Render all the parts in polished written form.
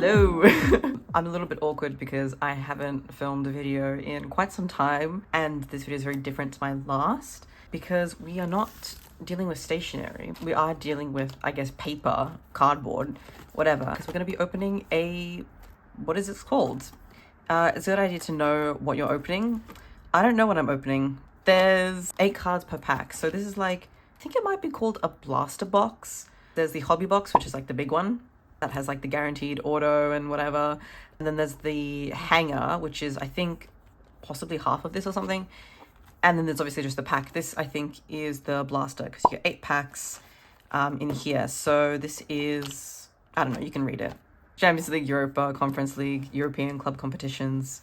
Hello. I'm a little bit awkward because I haven't filmed a video in quite some time, and this video is very different to my last because we are not dealing with stationery. We are dealing with, I guess, paper, cardboard, whatever, because we're going to be opening a, what is this called? It's a good idea to know what you're opening. I don't know what I'm opening. There's 8 cards per pack, so this is like, I think it might be called a blaster box. There's the hobby box, which is like the big one that has like the guaranteed auto and whatever. And then there's the hanger, which is, I think, possibly half of this or something. And then there's obviously just the pack. This, I think, is the blaster because you get 8 packs in here. So this is, I don't know, you can read it. Champions League, Europa, Conference League, European Club Competitions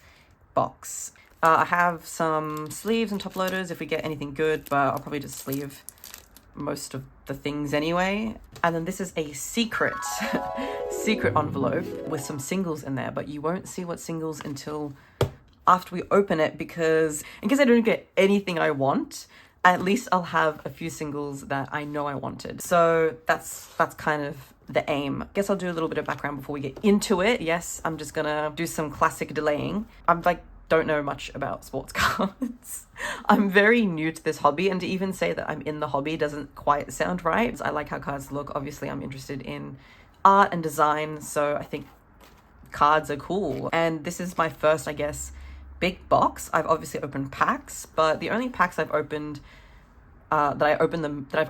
box. I have some sleeves and top loaders if we get anything good, but I'll probably just sleeve most of the things anyway. And then this is a secret envelope with some singles in there, but you won't see what singles until after we open it, because in case I don't get anything I want, at least I'll have a few singles that I know I wanted. So that's kind of the aim. I guess I'll do a little bit of background before we get into it. Yes, I'm just gonna do some classic delaying. I'm like, don't know much about sports cards. I'm very new to this hobby, and to even say that I'm in the hobby doesn't quite sound right. I like how cards look. Obviously, I'm interested in art and design, so I think cards are cool. And this is my first, I guess, big box. I've obviously opened packs, but the only packs I've opened that I've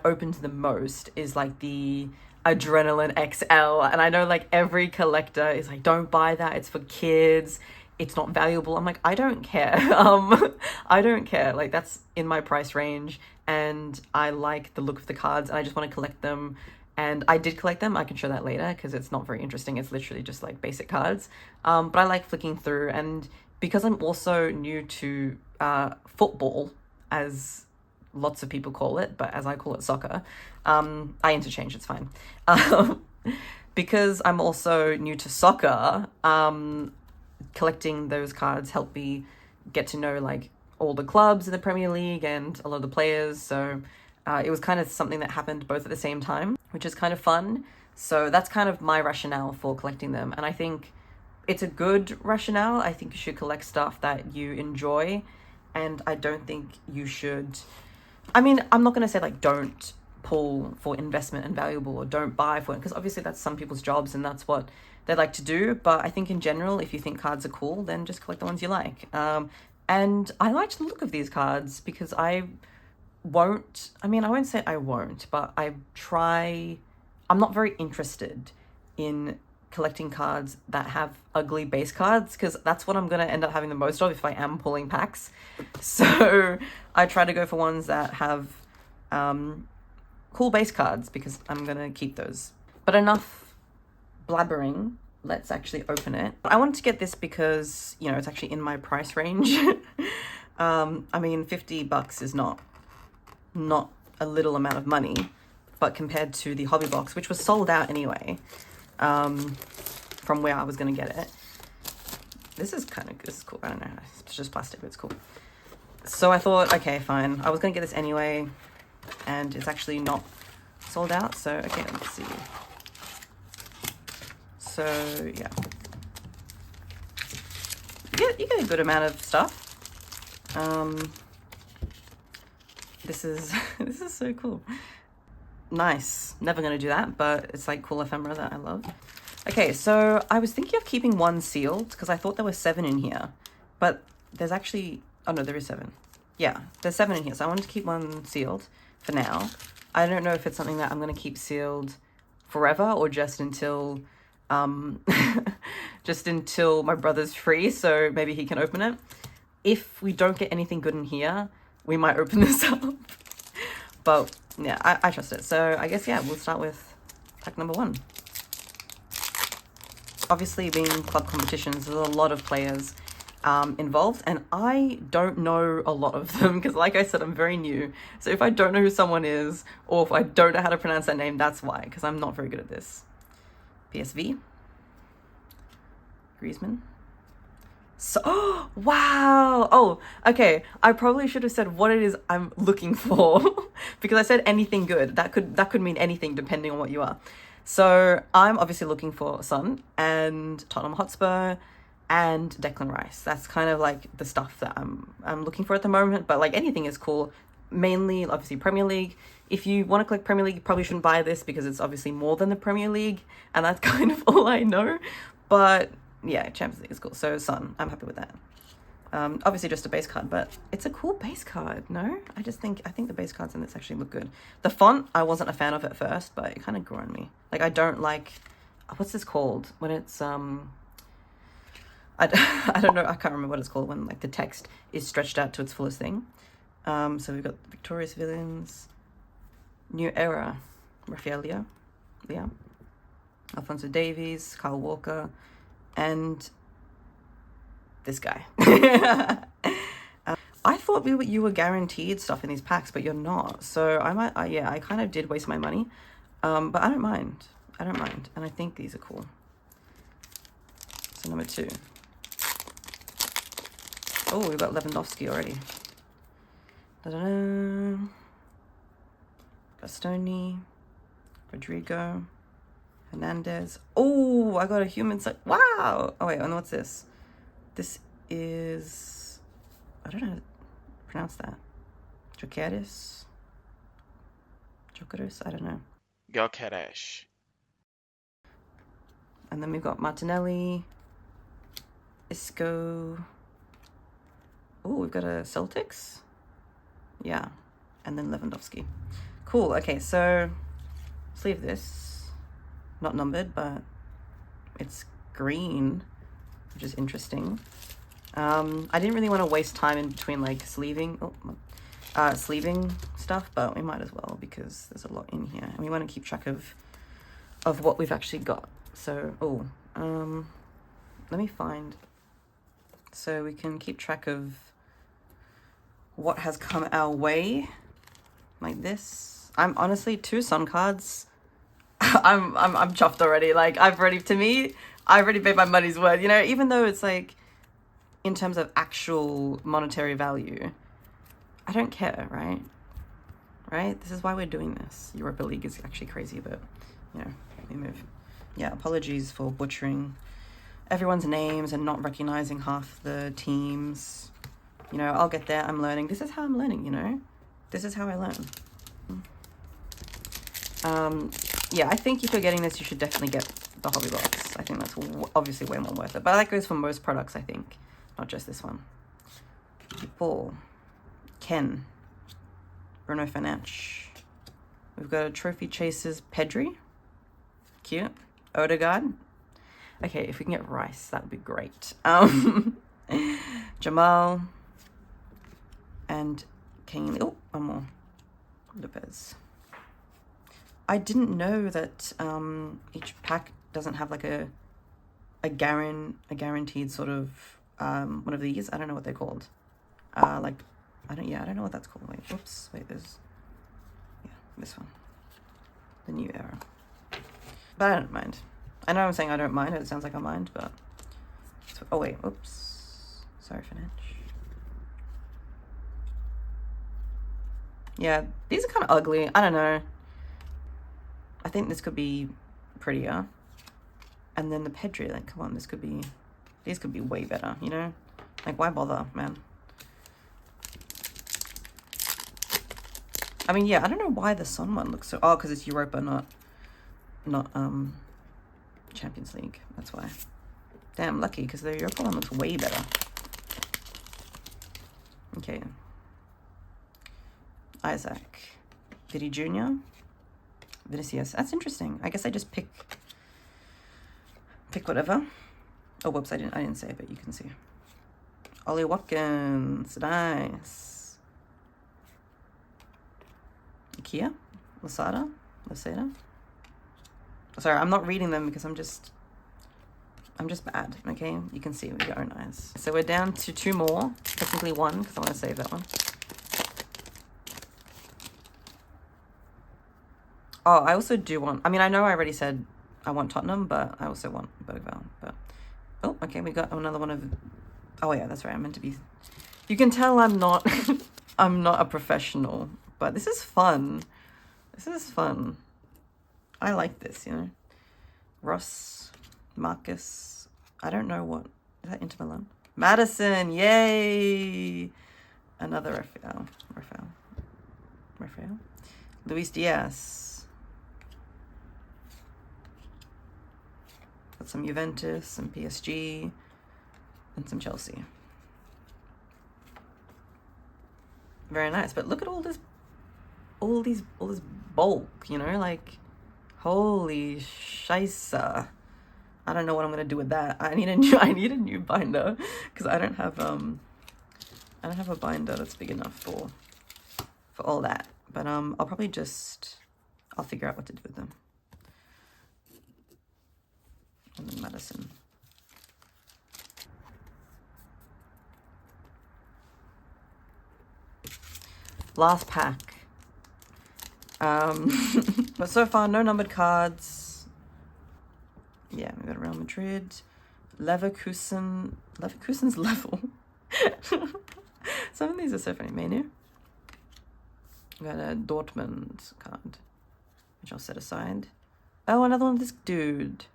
opened the most is like the Adrenalyn XL. And I know like every collector is like, don't buy that, it's for kids, it's not valuable. I'm like, I don't care. I don't care. Like, that's in my price range, and I like the look of the cards, and I just want to collect them. And I did collect them. I can show that later because it's not very interesting. It's literally just like basic cards. But I like flicking through, and because I'm also new to football, as lots of people call it, but as I call it soccer, I interchange, it's fine. Because I'm also new to soccer, collecting those cards helped me get to know like all the clubs in the Premier League and a lot of the players. So it was kind of something that happened both at the same time, which is kind of fun. So that's kind of my rationale for collecting them. And I think it's a good rationale. I think you should collect stuff that you enjoy. And I don't think you should, I mean, I'm not going to say like don't pull for investment and valuable, or don't buy for it, because obviously that's some people's jobs and that's what they like to do. But I think in general, if you think cards are cool, then just collect the ones you like. And I liked the look of these cards because I won't say I won't, but I'm not very interested in collecting cards that have ugly base cards, because that's what I'm going to end up having the most of if I am pulling packs. So I try to go for ones that have cool base cards, because I'm going to keep those. But enough blabbering, let's actually open it. I wanted to get this because, you know, it's actually in my price range. I mean, $50 is not a little amount of money, but compared to the hobby box, which was sold out anyway, from where I was going to get it, this is cool. I don't know, it's just plastic, but it's cool. So I thought, okay, fine, I was going to get this anyway, and it's actually not sold out. So okay, let's see. So yeah, you get a good amount of stuff. This is so cool. Nice. Never gonna do that, but it's like cool ephemera that I love. Okay, so I was thinking of keeping one sealed because I thought there were 7 in here, but there's actually, oh no, there is 7. Yeah, there's 7 in here, so I wanted to keep one sealed for now. I don't know if it's something that I'm gonna keep sealed forever or just until just until my brother's free, so maybe he can open it. If we don't get anything good in here, we might open this up. But yeah, I trust it. So I guess, yeah, we'll start with pack number 1. Obviously, being club competitions, there's a lot of players involved, and I don't know a lot of them because, like I said, I'm very new. So if I don't know who someone is, or if I don't know how to pronounce that name, that's why, because I'm not very good at this. PSV, Griezmann. So, oh, wow. Oh, okay. I probably should have said what it is I'm looking for because I said anything good. That could mean anything depending on what you are. So I'm obviously looking for Son and Tottenham Hotspur and Declan Rice. That's kind of like the stuff that I'm looking for at the moment, but like anything is cool. Mainly, obviously, Premier League. If you want to collect Premier League, you probably shouldn't buy this because it's obviously more than the Premier League, and that's kind of all I know. But yeah, Champions League is cool. So Son, I'm happy with that. Obviously just a base card, but it's a cool base card, no? I think the base cards in this actually look good. The font, I wasn't a fan of at first, but it kind of grew on me. Like, I don't like, what's this called? When it's, I don't know, I can't remember what it's called when, like, the text is stretched out to its fullest thing. So we've got Victorious Villains, New Era, Raphael Leah, Alphonso Davies, Kyle Walker, and this guy. I thought you were guaranteed stuff in these packs, but you're not. So I kind of did waste my money, but I don't mind. And I think these are cool. So number 2. Oh, we've got Lewandowski already. Da-da-da. Bastoni, Rodrigo, Hernandez. Oh, I got a human side. Wow. Oh wait, and what's this? This is, I don't know how to pronounce that. Jokeres, I don't know. Jokeres. And then we've got Martinelli, Isco. Oh, we've got a Celtics. Yeah, and then Lewandowski. Cool. Okay, so sleeve this. Not numbered, but it's green, which is interesting. I didn't really want to waste time in between like sleeving stuff, but we might as well because there's a lot in here and we want to keep track of what we've actually got. So, let me find, so we can keep track of what has come our way, like this. I'm honestly 2 Sun cards. I'm chuffed already. Like I've already made my money's worth, you know, even though it's like in terms of actual monetary value, I don't care, right? This is why we're doing this. Europa League is actually crazy, but you know, let me move. Yeah, apologies for butchering everyone's names and not recognizing half the teams. You know, I'll get there. I'm learning. This is how I'm learning, you know? This is how I learn. Yeah, I think if you're getting this, you should definitely get the hobby box. I think that's obviously way more worth it. But that goes for most products, I think. Not just this one. Paul. Ken. Bruno Fernandes. We've got a Trophy Chasers Pedri. Cute. Odegaard. Okay, if we can get Rice, that would be great. Jamal. And Kane. Oh, one more. Lopez. I didn't know that each pack doesn't have like a guaranteed sort of one of these. I don't know what they're called. Like I don't know what that's called. Wait, there's this one. The New Era. But I don't mind. I know I'm saying I don't mind, it sounds like I mind, but oh wait, oops. Sorry, Fernandes. Yeah, these are kind of ugly. I don't know. I think this could be prettier. And then the Pedri, like, come on, these could be way better, you know? Like, why bother, man? I mean, yeah, I don't know why the Sun one looks so... Oh, because it's Europa, not Champions League. That's why. Damn, lucky, because the Europa one looks way better. Okay. Isaac. Vidi Jr. Vinicius. That's interesting. I guess I just pick whatever. Oh, whoops, I didn't say it, but you can see. Ollie Watkins. Nice. Ikea. Lasada. Sorry, I'm not reading them because I'm just bad, okay? You can see with your own eyes. So we're down to 2 more. Technically 1, because I want to save that one. Oh, I also do want... I mean, I know I already said I want Tottenham, but I also want Bergvall. But oh, okay, we got another one of... Oh, yeah, that's right. I'm meant to be... You can tell I'm not... I'm not a professional, but this is fun. This is fun. I like this, you know. Ross, Marcus, I don't know what, is that Inter Milan? Madison, yay! Another Rafael. Luis Diaz. Got some Juventus, some PSG, and some Chelsea. Very nice, but look at all this bulk, you know, like, holy scheisse. I don't know what I'm gonna do with that. I need a new binder because I don't have a binder that's big enough for all that. But I'll probably I'll figure out what to do with them. And then Madison. Last pack. But so far, no numbered cards. Yeah, we got Real Madrid, Leverkusen's level. Some of these are so funny. Menu. We got a Dortmund card, which I'll set aside. Oh, another one of this dude.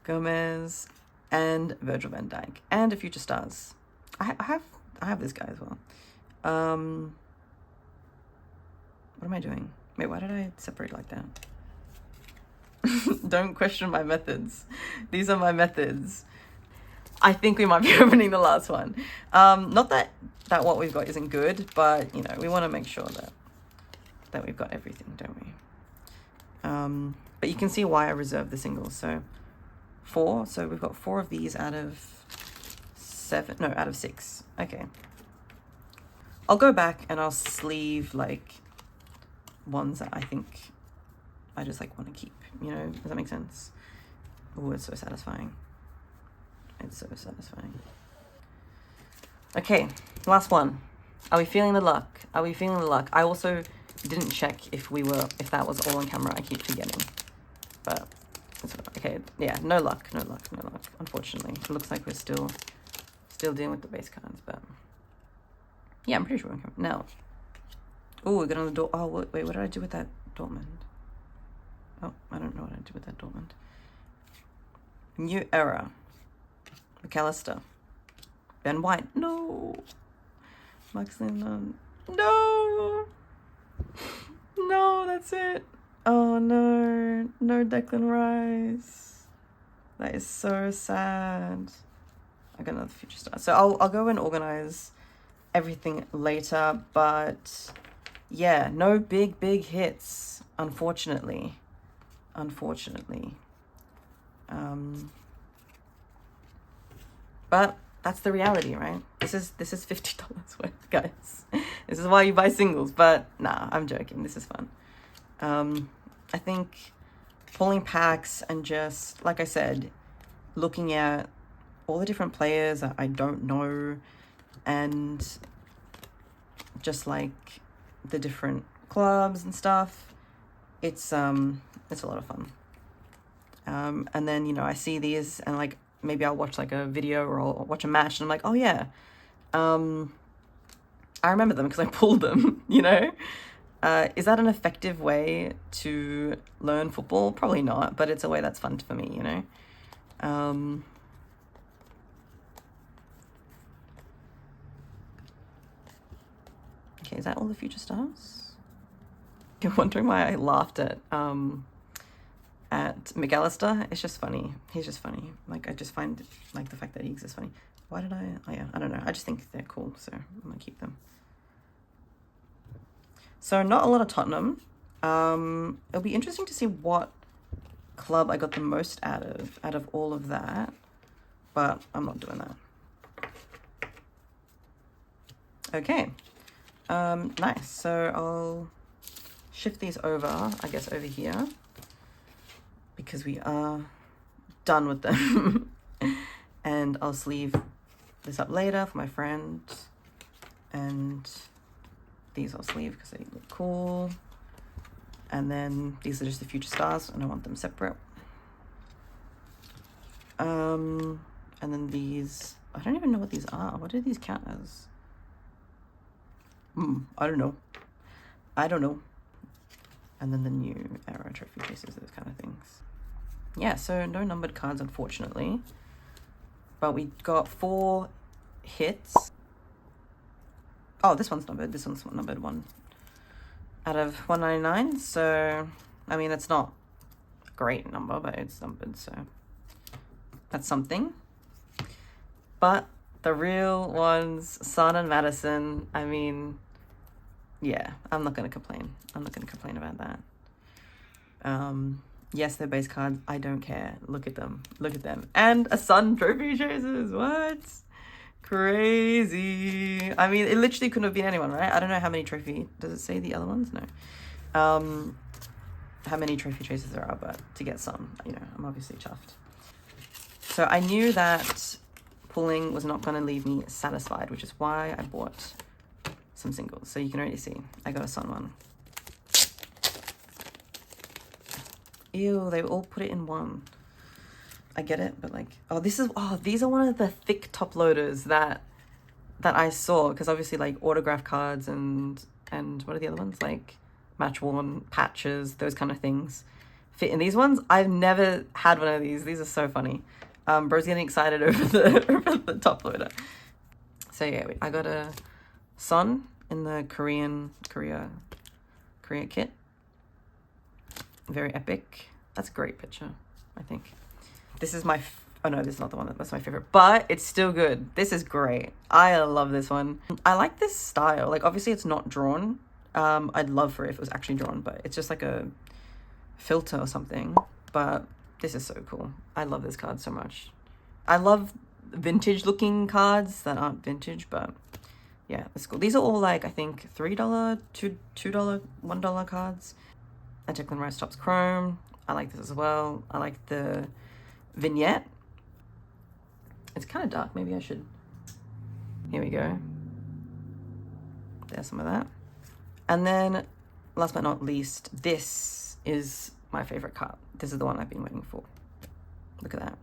Gomez and Virgil van Dijk and a Future Stars. I have this guy as well. What am I doing? Wait, why did I separate like that? Don't question my methods. These are my methods. I think we might be opening the last one. Not that what we've got isn't good, but you know, we want to make sure that we've got everything, don't we? But you can see why I reserved the singles. So 4. So we've got 4 of these out of 7. No, out of 6. Okay. I'll go back and I'll sleeve like ones that I think I just like want to keep, you know, does that make sense? Oh, it's so satisfying. It's so satisfying. Okay, last one. Are we feeling the luck? Are we feeling the luck? I also didn't check if that was all on camera. I keep forgetting. But it's okay. Yeah, no luck. Unfortunately, it looks like we're still dealing with the base cards, but yeah, I'm pretty sure we're on camera. Now, oh, we got on the door. Oh, wait, what did I do with that Dortmund? Oh, I don't know what I did with that Dortmund. New era. McAllister. Ben White. No. Maxine. No. No, that's it. Oh, no. No Declan Rice. That is so sad. I got another Future Star. So I'll go and organize everything later, but yeah, no big hits, unfortunately. But that's the reality, right? This is $50 worth, guys. This is why you buy singles, but nah, I'm joking. This is fun. I think pulling packs and just, like I said, looking at all the different players that I don't know and just like the different clubs and stuff, it's a lot of fun. And then, you know, I see these and like maybe I'll watch like a video or I'll watch a match and I'm like, oh yeah, I remember them because I pulled them, you know? Is that an effective way to learn football? Probably not, but it's a way that's fun for me, you know? Okay, is that all the Future Stars? You're wondering why I laughed at McAllister? It's just funny. He's just funny. Like, I just find like the fact that he exists funny. Why did I? Oh yeah, I don't know. I just think they're cool, so I'm gonna keep them. So not a lot of Tottenham. It'll be interesting to see what club I got the most out of all of that, but I'm not doing that. Okay. Nice. So I'll shift these over, I guess, over here because we are done with them. And I'll sleeve this up later for my friend, and these I'll sleeve because they look cool. And then these are just the Future Stars and I want them separate. And then these, I don't even know what these are. What do these count as? I don't know. And then the new era trophy cases, those kind of things. Yeah, so no numbered cards, unfortunately. But we got 4 hits. Oh, this one's numbered. This one's numbered 1 out of 199. So, I mean, it's not a great number, but it's numbered, so that's something. But the real ones, Son and Madison, I mean, yeah, I'm not going to complain. I'm not going to complain about that. Yes, they're base cards. I don't care. Look at them. Look at them. And a Sun trophy chasers. What? Crazy. I mean, it literally couldn't have been anyone, right? I don't know how many trophy... Does it say the other ones? No. How many trophy chasers there are, but to get some, you know, I'm obviously chuffed. So I knew that pulling was not going to leave me satisfied, which is why I bought some singles. So you can already see I got a Sun one. Ew, they all put it in one. I get it, but like, these are one of the thick top loaders that I saw, because obviously like autograph cards and what are the other ones, like match worn patches, those kind of things fit in these ones. I've never had one of these. These are so funny. Bro's getting excited over the top loader. So yeah, I got a Sun in the Korea kit. Very epic. That's a great picture, I think. This is my... oh no, this is not the one that's my favorite, but it's still good. This is great. I love this one. I like this style. Like, obviously it's not drawn. I'd love for it if it was actually drawn, but it's just like a filter or something. But this is so cool. I love this card so much. I love vintage looking cards that aren't vintage, but yeah, it's cool. These are all like, I think $3, $2, $1 cards. A Declan Rice Topps Chrome. I like this as well. I like the vignette. It's kind of dark. Maybe I should... Here we go. There's some of that. And then, last but not least, this is my favorite card. This is the one I've been waiting for. Look at that.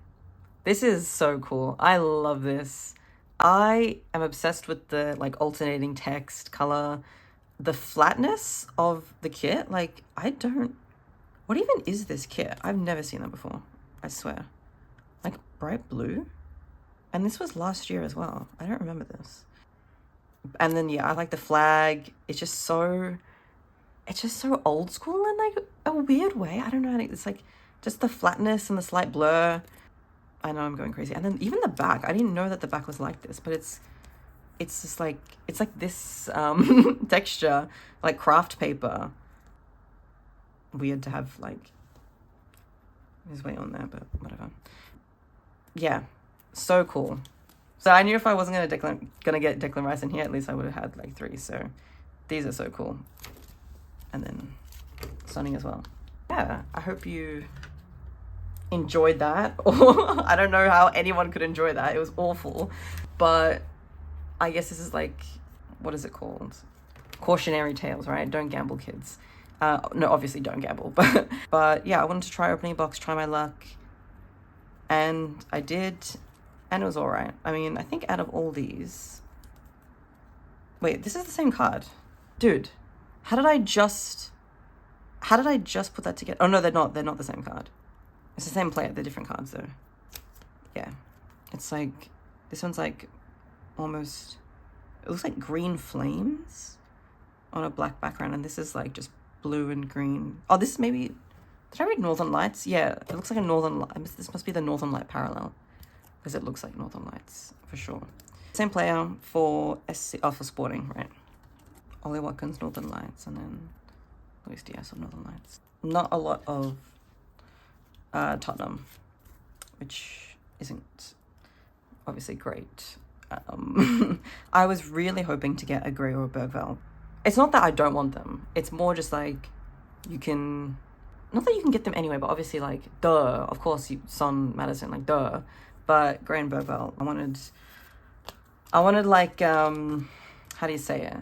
This is so cool. I love this. I am obsessed with the like alternating text, color, the flatness of the kit. Like, what even is this kit? I've never seen that before. I swear. Like bright blue. And this was last year as well. I don't remember this. And then, yeah, I like the flag. It's just so old school in like a weird way. I don't know. It's like just the flatness and the slight blur. I know I'm going crazy. And then even the back, I didn't know that the back was like this, but it's just like, it's like this texture, like craft paper. Weird to have like, there's way on there, but whatever. Yeah, so cool. So I knew if I wasn't gonna get Declan Rice in here, at least I would have had like 3. So these are so cool. And then Sonny as well. Yeah, I hope you enjoyed that. Or I don't know how anyone could enjoy that. It was awful. But I guess this is like, what is it called? Cautionary tales, right? Don't gamble, kids. No, obviously don't gamble. But yeah, I wanted to try opening a box, try my luck. And I did. And it was all right. I mean, I think out of all these... Wait, this is the same card. Dude, how did I just put that together? Oh, no, they're not. They're not the same card. It's the same player. They're different cards, though. Yeah. It's like... This one's like almost... It looks like green flames on a black background. And this is like just blue and green. Oh, this is maybe... Did I read Northern Lights? Yeah, it looks like a Northern Light. This must be the Northern Light parallel. Because it looks like Northern Lights, for sure. Same player for for Sporting, right? Ollie Watkins, Northern Lights, and then Luis Diaz of Northern Lights. Not a lot of Tottenham, which isn't obviously great. I was really hoping to get a Gray or a Bergvall. It's not that I don't want them. It's more just like you can... Not that you can get them anyway, but obviously like, duh. Of course, Son, Madison, like, duh. But Gray and Bergvall, I wanted like, how do you say it?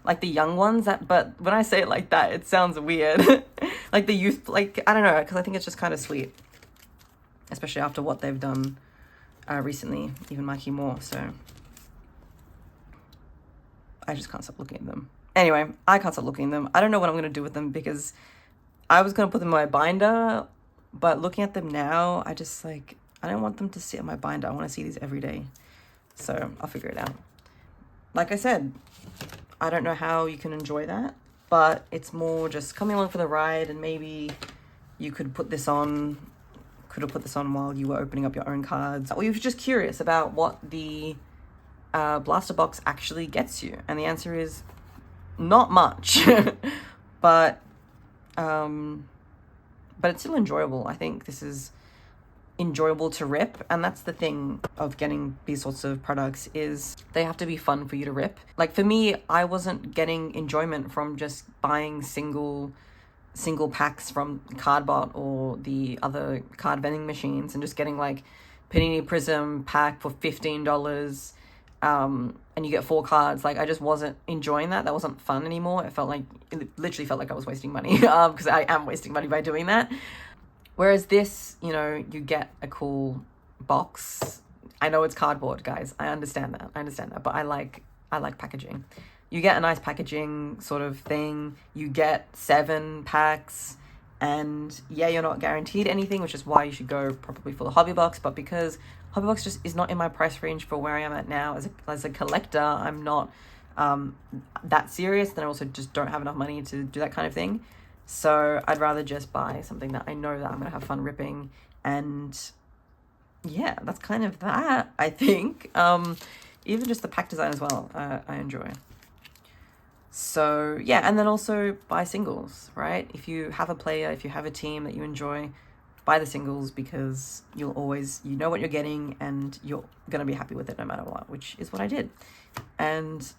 Like the young ones, but when I say it like that, it sounds weird. Like the youth, like, I don't know, because I think it's just kind of sweet. Especially after what they've done recently, even Mikey Moore, so. I just can't stop looking at them. Anyway, I can't stop looking at them. I don't know what I'm going to do with them because I was going to put them in my binder, but looking at them now, I just like, I don't want them to sit in my binder. I want to see these every day. So I'll figure it out. Like I said, I don't know how you can enjoy that, but it's more just coming along for the ride, and maybe you could put this on, could have put this on while you were opening up your own cards, or you're just curious about what the blaster box actually gets you. And the answer is not much, but it's still enjoyable. I think this is enjoyable to rip, and that's the thing of getting these sorts of products, is they have to be fun for you to rip. Like for me, I wasn't getting enjoyment from just buying single packs from Cardbot or the other card vending machines and just getting like Panini Prism pack for $15 and you get 4 cards. Like I just wasn't enjoying that. That wasn't fun anymore. It literally felt like I was wasting money because I am wasting money by doing that. Whereas this, you know, you get a cool box. I know it's cardboard, guys. I understand that. But I like packaging. You get a nice packaging sort of thing. You get 7 packs. And yeah, you're not guaranteed anything, which is why you should go probably for the hobby box. But because hobby box just is not in my price range for where I am at now as a collector, I'm not that serious. Then I also just don't have enough money to do that kind of thing. So I'd rather just buy something that I know that I'm going to have fun ripping. And yeah, that's kind of that, I think. Even just the pack design as well, I enjoy. So yeah, and then also buy singles, right? If you have a player, if you have a team that you enjoy, buy the singles, because you'll always, you know what you're getting and you're going to be happy with it no matter what, which is what I did. And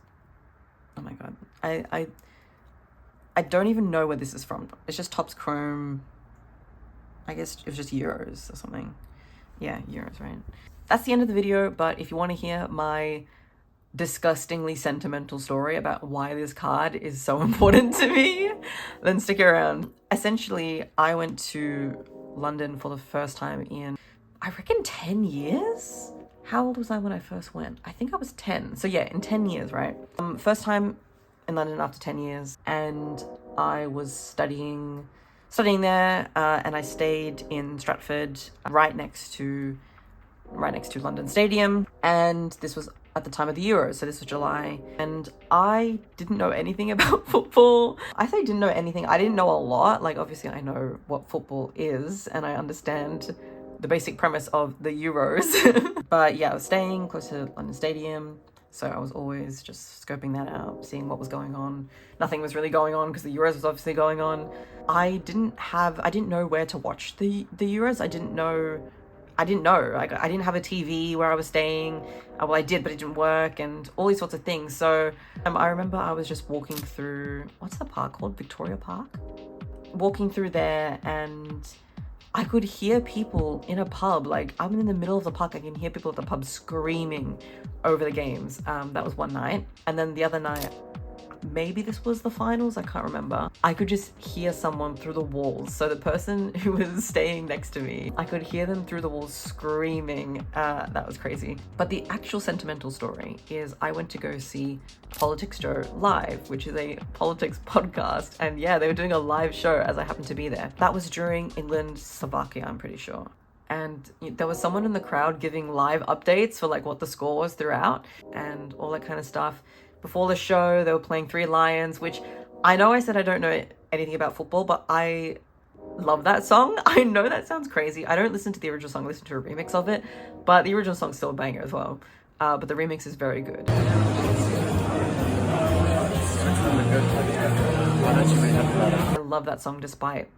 oh my God, I don't even know where this is from. It's just Topps Chrome. I guess it was just Euros or something. Yeah, Euros, right? That's the end of the video, but if you want to hear my disgustingly sentimental story about why this card is so important to me, then stick around. Essentially, I went to London for the first time in, I reckon, 10 years? How old was I when I first went? I think I was 10. So yeah, in 10 years, right? First time in London after 10 years, and I was studying there, and I stayed in Stratford, right next to London Stadium, and this was at the time of the Euros, so this was July, and I didn't know anything about football. I say didn't know anything, I didn't know a lot. Like obviously I know what football is, and I understand the basic premise of the Euros, but yeah, I was staying close to London Stadium, so I was always just scoping that out, seeing what was going on. Nothing was really going on because the Euros was obviously going on. I didn't know where to watch the Euros. I didn't know. Like, I didn't have a TV where I was staying. Well, I did, but it didn't work, and all these sorts of things. So I remember I was just walking through, what's the park called? Victoria Park? Walking through there, and I could hear people in a pub. Like, I'm in the middle of the park. I can hear people at the pub screaming over the games. That was one night. And then the other night, maybe this was the finals, I can't remember, I could just hear someone through the walls. So the person who was staying next to me, I could hear them through the walls screaming. That was crazy. But the actual sentimental story is I went to go see Politics Joe live, which is a politics podcast, and yeah, they were doing a live show as I happened to be there. That was during England-Slovakia, I'm pretty sure. And there was someone in the crowd giving live updates for like what the score was throughout and all that kind of stuff. Before the show, they were playing Three Lions, which I know I said I don't know anything about football, but I love that song. I know that sounds crazy. I don't listen to the original song, I listen to a remix of it, but the original song's still a banger as well. But the remix is very good. I love that song despite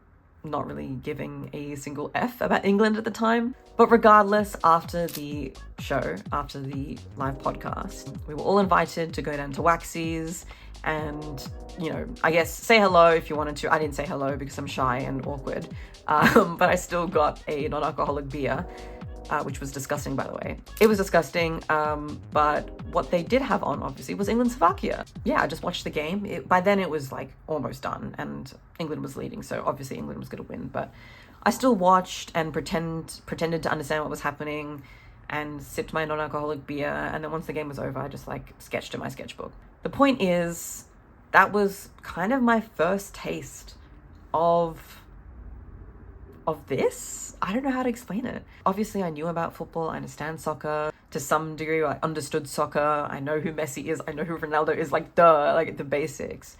not really giving a single F about England at the time. But regardless, after the show, after the live podcast, we were all invited to go down to Waxy's and, you know, I guess say hello if you wanted to. I didn't say hello because I'm shy and awkward, but I still got a non-alcoholic beer, which was disgusting, by the way. It was disgusting, but what they did have on, obviously, was England-Slovakia. Yeah, I just watched the game. By then it was like almost done and England was leading, so obviously England was going to win, but I still watched and pretended to understand what was happening and sipped my non-alcoholic beer, and then once the game was over, I just like sketched in my sketchbook. The point is, that was kind of my first taste of this. I don't know how to explain it. Obviously, I knew about football. I understand soccer to some degree. I understood soccer. I know who Messi is. I know who Ronaldo is. Like, duh, like the basics.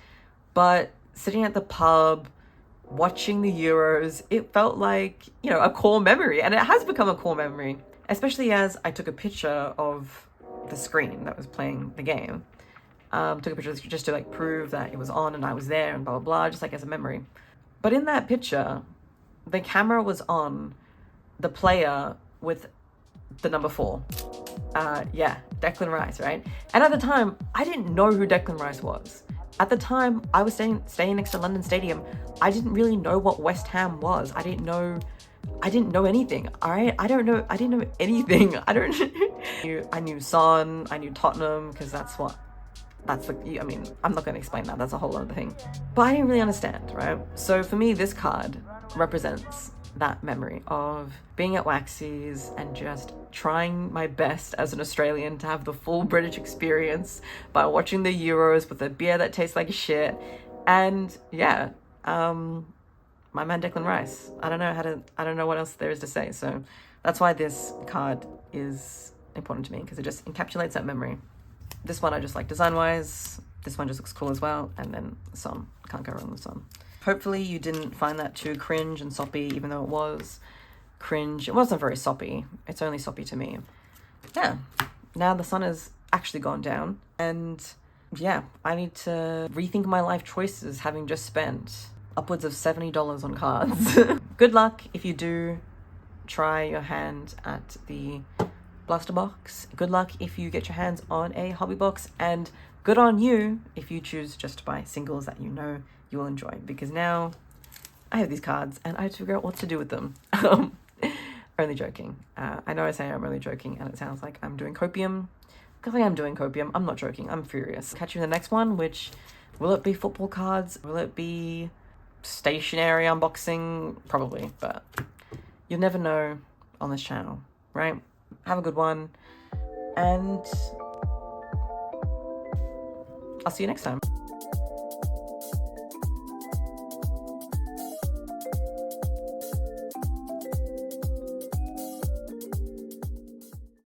But sitting at the pub, watching the Euros, it felt like, you know, a core memory. And it has become a core memory, especially as I took a picture of the screen that was playing the game. Took a picture just to like prove that it was on and I was there and blah, blah, blah, just like as a memory. But in that picture, the camera was on the player with the number 4. Yeah, Declan Rice, right? And at the time, I didn't know who Declan Rice was. At the time, I was staying next to London Stadium. I didn't really know what West Ham was. I didn't know anything. All right, I didn't know anything. I knew Son. I knew Tottenham because I mean, I'm not going to explain that. That's a whole other thing. But I didn't really understand, right? So for me, this card represents that memory of being at Waxy's and just trying my best as an Australian to have the full British experience by watching the Euros with a beer that tastes like shit. And yeah, my man Declan Rice. I don't know what else there is to say. So that's why this card is important to me, because it just encapsulates that memory. This one I just like design-wise. This one just looks cool as well. And then some. Can't go wrong with some. Hopefully you didn't find that too cringe and soppy, even though it was cringe. It wasn't very soppy. It's only soppy to me. Yeah. Now the sun has actually gone down. And yeah, I need to rethink my life choices, having just spent upwards of $70 on cards. Good luck if you do try your hand at the blaster box. Good luck if you get your hands on a hobby box, and good on you if you choose just to buy singles that you know you will enjoy, because now I have these cards and I have to figure out what to do with them. Only joking. I know I say I'm only joking and it sounds like I'm doing copium, because I am doing copium. I'm not joking. I'm furious. Catch you in the next one, which will it be football cards? Will it be stationery unboxing? Probably, but you'll never know on this channel, right? Have a good one, and I'll see you next time.